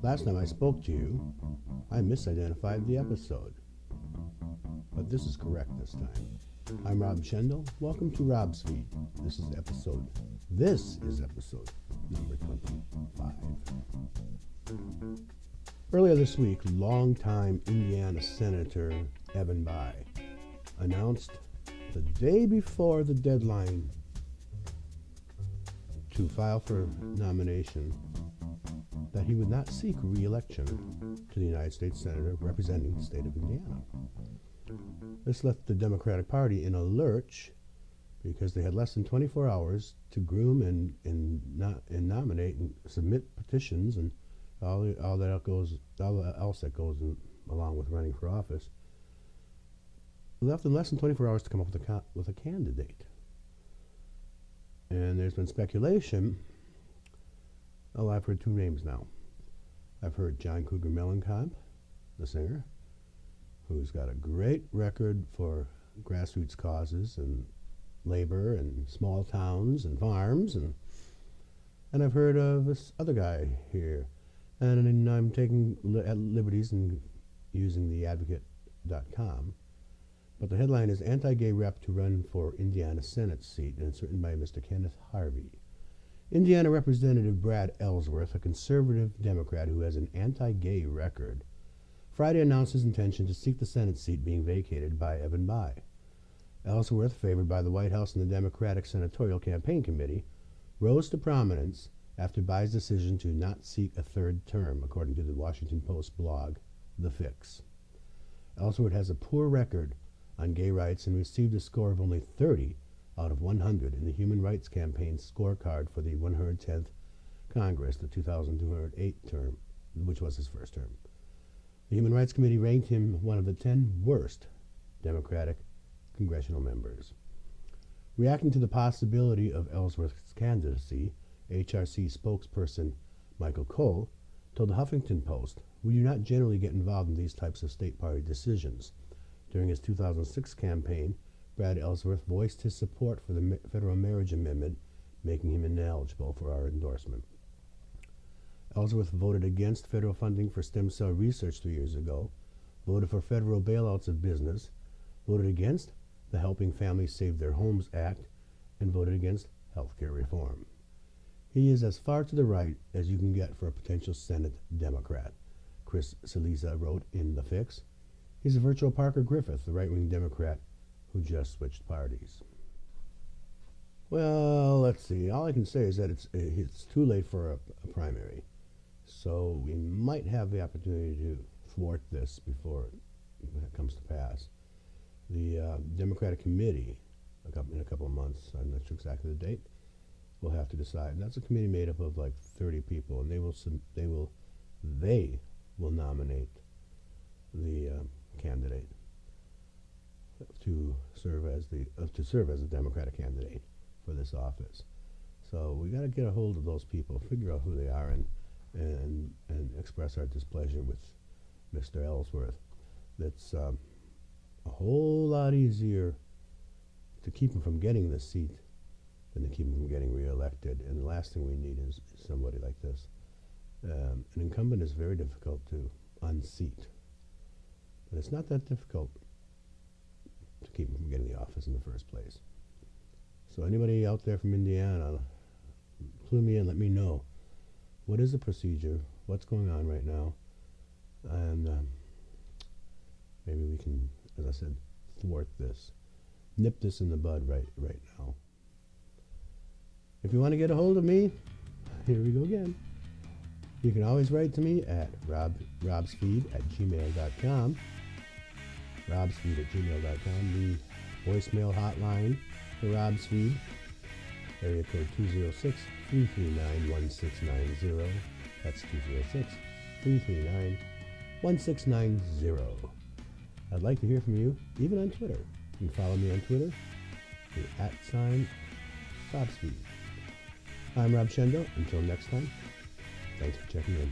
Last time I spoke to you, I misidentified the episode. But this is correct this time. I'm Rob Schendel. Welcome to Rob's Feed. This is episode number 25. Earlier this week, longtime Indiana Senator Evan Bayh announced the day before the deadline to file for nomination that he would not seek re-election to the United States Senator representing the state of Indiana. This left the Democratic Party in a lurch because they had less than 24 hours to groom and nominate and submit petitions and all else that goes along with running for office. Left in less than 24 hours to come up with a candidate. And there's been speculation. Oh, I've heard two names now. I've heard John Cougar Mellencamp, the singer, who's got a great record for grassroots causes and labor and small towns and farms, and I've heard of this other guy here, and I'm taking liberties and using the advocate.com, but the headline is anti-gay rep to run for Indiana Senate seat, and it's written by Mr. Kenneth Harvey. Indiana Representative Brad Ellsworth, a conservative Democrat who has an anti-gay record, Friday announced his intention to seek the Senate seat being vacated by Evan Bayh. Ellsworth, favored by the White House and the Democratic Senatorial Campaign Committee, rose to prominence after Bayh's decision to not seek a third term, according to the Washington Post blog, The Fix. Ellsworth has a poor record on gay rights and received a score of only 30 out of 100 in the Human Rights Campaign's scorecard for the 110th Congress, the 2208 term, which was his first term. The Human Rights Committee ranked him one of the 10 worst Democratic congressional members. Reacting to the possibility of Ellsworth's candidacy, HRC spokesperson Michael Cole told the Huffington Post, "We do not generally get involved in these types of state party decisions." During his 2006 campaign, Brad Ellsworth voiced his support for the federal marriage amendment, making him ineligible for our endorsement. Ellsworth voted against federal funding for stem cell research 3 years ago, voted for federal bailouts of business, voted against the Helping Families Save Their Homes Act, and voted against health care reform. He is as far to the right as you can get for a potential Senate Democrat, Chris Cillizza wrote in The Fix. He's a virtual Parker Griffith, the right-wing Democrat who just switched parties. Well, let's see. All I can say is that it's too late for a primary. So we might have the opportunity to thwart this before it comes to pass. The Democratic Committee, in a couple of months, I'm not sure exactly the date, will have to decide. And that's a committee made up of like 30 people, and they will nominate the candidate to serve as a Democratic candidate for this office. So we got to get a hold of those people, figure out who they are, and express our displeasure with Mr. Ellsworth. That's a whole lot easier to keep him from getting the seat than to keep him from getting reelected. And the last thing we need is somebody like this. An incumbent is very difficult to unseat, but it's not that difficult to keep him from getting the office in the first place. So anybody out there from Indiana, clue me in, let me know. What is the procedure? What's going on right now? And maybe we can, as I said, thwart this. Nip this in the bud right now. If you want to get a hold of me, here we go again. You can always write to me at robsfeed@gmail.com. robsfeed@gmail.com. The voicemail hotline for Rob's Feed, area code 206-339-1690. That's 206-339-1690. I'd like to hear from you, even on Twitter. You can follow me on Twitter, the @RobsFeed. I'm Rob Schendel. Until next time, thanks for checking in.